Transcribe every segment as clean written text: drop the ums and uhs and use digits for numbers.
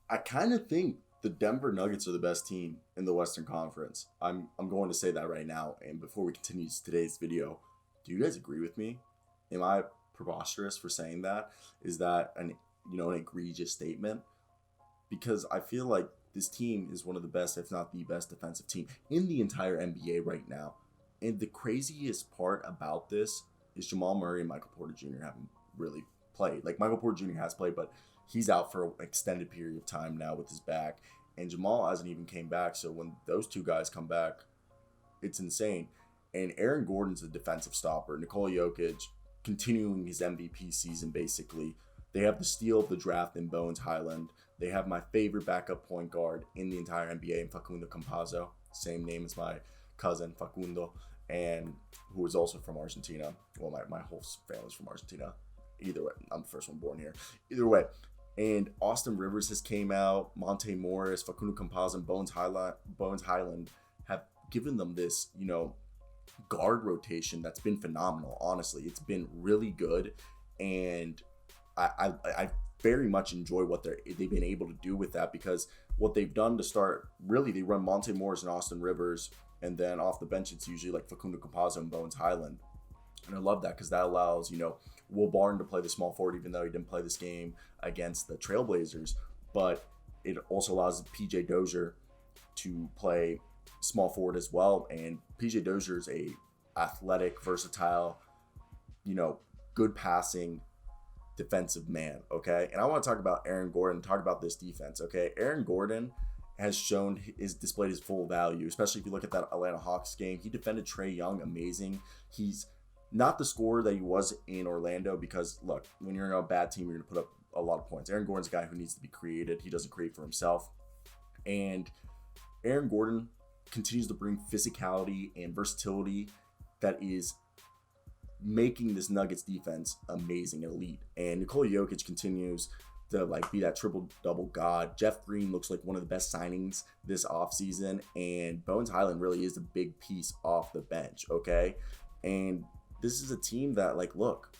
I kind of think the Denver Nuggets are the best team in the Western Conference. I'm going to say that right now. And before we continue today's video, do you guys agree with me? Am I preposterous for saying that? Is that an egregious statement? Because I feel like this team is one of the best, if not the best, defensive team in the entire NBA right now. And the craziest part about this is Jamal Murray and Michael Porter Jr. haven't really played. Like, Michael Porter Jr. has played, but he's out for an extended period of time now with his back. And Jamal hasn't even came back. So when those two guys come back, it's insane. And Aaron Gordon's a defensive stopper. Nikola Jokic continuing his MVP season, basically. They have the steal of the draft in Bones Hyland. They have my favorite backup point guard in the entire NBA in Facundo Campazzo. Same name as my cousin, Facundo, and who is also from Argentina. Well, my whole family's from Argentina. Either way, I'm the first one born here. Either way. And Austin Rivers has came out. Monte Morris, Facundo Campazzo, and Bones Hyland have given them this, guard rotation that's been phenomenal. Honestly, it's been really good. And I very much enjoy what they've been able to do with that, because what they've done to start, really, they run Monte Morris and Austin Rivers, and then off the bench it's usually like Facundo Campazzo and Bones Hyland. And I love that because that allows, Will Barton to play the small forward, even though he didn't play this game against the Trailblazers. But it also allows PJ Dozier to play small forward as well. And PJ Dozier is a athletic, versatile, good passing defensive man, okay? And I want to talk about Aaron Gordon, talk about this defense, okay? Aaron Gordon has displayed his full value, especially if you look at that Atlanta Hawks game. He defended Trae Young amazing. He's not the scorer that he was in Orlando, because, look, when you're in a bad team, you're going to put up a lot of points. Aaron Gordon's a guy who needs to be created. He doesn't create for himself. And Aaron Gordon continues to bring physicality and versatility that is making this Nuggets defense amazing, elite. And Nikola Jokic continues to be that triple-double god. Jeff Green looks like one of the best signings this offseason, and Bones Hyland really is a big piece off the bench, okay? And this is a team that, look,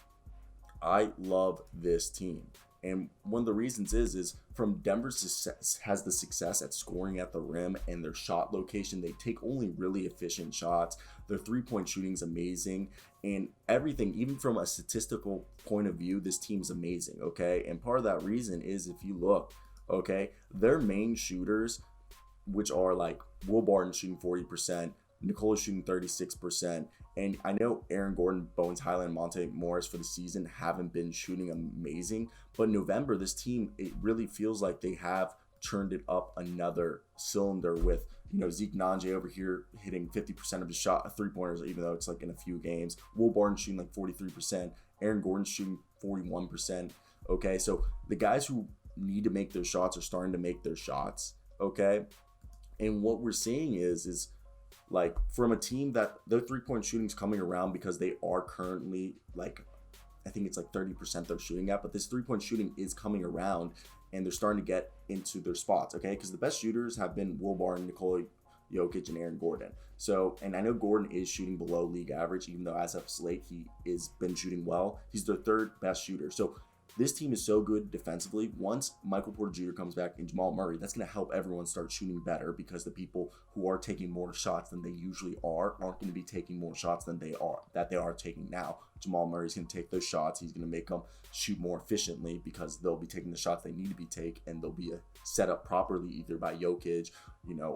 I love this team. And one of the reasons is from Denver's success has the success at scoring at the rim and their shot location. They take only really efficient shots. Their three-point shooting is amazing, and everything, even from a statistical point of view, this team's amazing, okay? And part of that reason is, if you look, okay, their main shooters, which are Will Barton shooting 40%, Nikola shooting 36%, and I know Aaron Gordon, Bones Hyland, Monte Morris for the season haven't been shooting amazing, but November, this team, it really feels like they have turned it up another cylinder with, Zeke Nanje over here hitting 50% of his shot three-pointers, even though it's in a few games. Will Barton shooting 43%. Aaron Gordon shooting 41%. Okay, so the guys who need to make their shots are starting to make their shots. Okay, and what we're seeing is from a team that their three-point shooting's coming around, because they are currently I think it's 30% they're shooting at, but this three-point shooting is coming around, and they're starting to get into their spots, okay? Because the best shooters have been Will Barton, Nikola Jokic, and Aaron Gordon. So, and I know Gordon is shooting below league average, even though as of late he is been shooting well. He's their third best shooter. So this team is so good defensively. Once Michael Porter Jr. comes back and Jamal Murray, that's going to help everyone start shooting better, because the people who are taking more shots than they usually aren't going to be taking more shots than they are taking now. Jamal Murray's going to take those shots. He's going to make them shoot more efficiently, because they'll be taking the shots they need to be taken, and they'll be set up properly either by Jokic,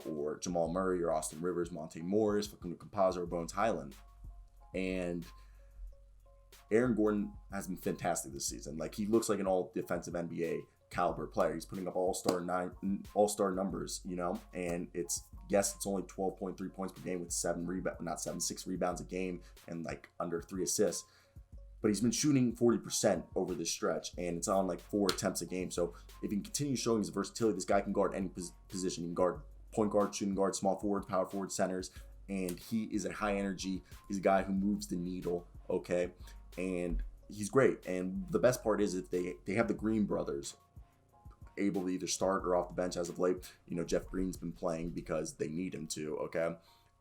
or Jamal Murray, or Austin Rivers, Monte Morris, Facundo Campazzo, or Bones Hyland. And Aaron Gordon has been fantastic this season. He looks like an all-defensive NBA caliber player. He's putting up all-star numbers, and it's only 12.3 points per game with 6 rebounds a game and under 3 assists. But he's been shooting 40% over this stretch, and it's on 4 attempts a game. So if he can continue showing his versatility, this guy can guard any position. He can guard point guard, shooting guard, small forward, power forward, centers, and he is a high energy. He's a guy who moves the needle, okay? And he's great. And the best part is, if they have the Green brothers able to either start or off the bench as of late. Jeff Green's been playing because they need him to, okay?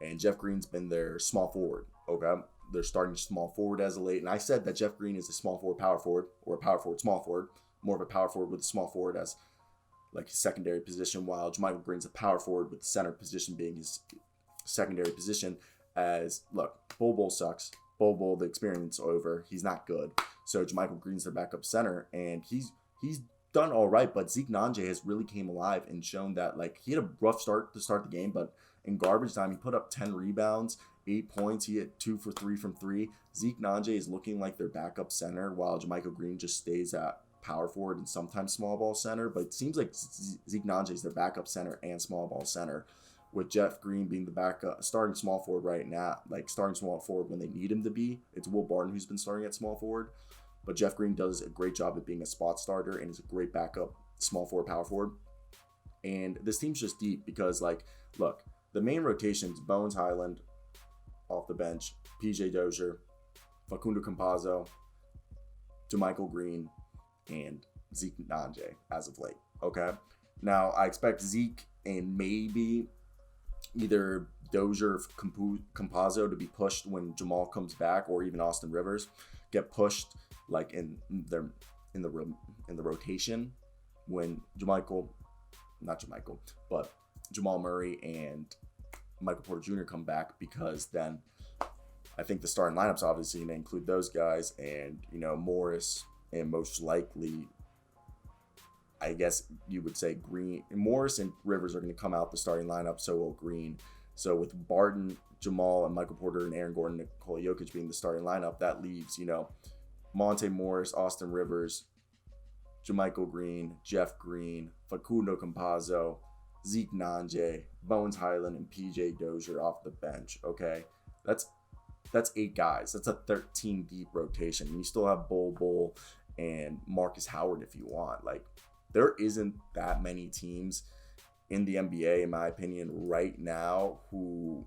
And Jeff Green's been their small forward, okay? They're starting small forward as of late. And I said that Jeff Green is a small forward, power forward, or a power forward, small forward, more of a power forward with a small forward as like his secondary position, while JaMychal Green's a power forward with the center position being his secondary position. As look, Bol sucks. Bol, the experience over. He's not good. So JaMychal Green's their backup center, and he's done all right. But Zeke Nnaji has really came alive and shown that, like, he had a rough start to start the game, but in garbage time he put up 10 rebounds, 8 points. He hit 2 for 3 from 3. Zeke Nnaji is looking like their backup center, while JaMychal Green just stays at power forward and sometimes small ball center. But it seems like Zeke Nnaji is their backup center and small ball center, with Jeff Green being the backup starting small forward right now, like starting small forward when they need him to be. It's Will Barton who's been starting at small forward, but Jeff Green does a great job at being a spot starter and is a great backup small forward, power forward. And this team's just deep because, like, look, the main rotations: Bones, Hyland off the bench, PJ Dozier, Facundo Campazzo, JaMychal Green, and Zeke Nnaji as of late. Okay, now I expect Zeke and maybe either Dozier or Campazzo to be pushed when Jamal comes back, or even Austin Rivers get pushed like in the rotation when Jamal Murray and Michael Porter Jr. come back, because then I think the starting lineup's obviously going to include those guys, and Morris, and most likely, I guess you would say Green. Morris and Rivers are going to come out the starting lineup, so will Green. So with Barton, Jamal, and Michael Porter, and Aaron Gordon, Nikola Jokic being the starting lineup, that leaves, Monte Morris, Austin Rivers, JaMychal Green, Jeff Green, Facundo Campazzo, Zeke Nnaji, Bones Hyland, and PJ Dozier off the bench. Okay, that's 8 guys. That's a 13 deep rotation. And you still have Bol and Marcus Howard if you want. Like, there isn't that many teams in the NBA, in my opinion, right now who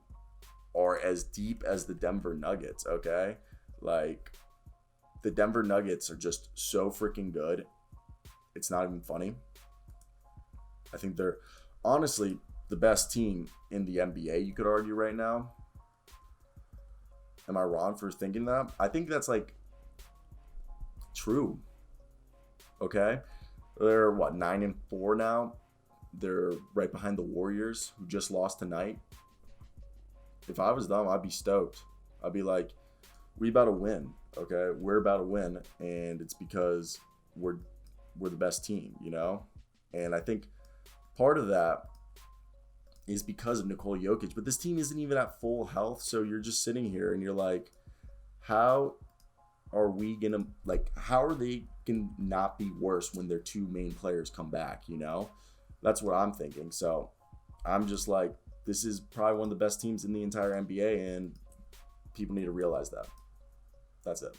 are as deep as the Denver Nuggets, okay? Like, the Denver Nuggets are just so freaking good. It's not even funny. I think they're honestly the best team in the NBA, you could argue right now. Am I wrong for thinking that? I think that's, like, true. Okay? They're, 9-4 now? They're right behind the Warriors, who just lost tonight. If I was them, I'd be stoked. I'd be like, we about to win, okay? We're about to win, and it's because we're the best team, And I think part of that is because of Nikola Jokic. But this team isn't even at full health, so you're just sitting here and you're like, how are we going to, how are they going to not be worse when their 2 main players come back, That's what I'm thinking. So I'm just like, this is probably one of the best teams in the entire NBA, and people need to realize that. That's it.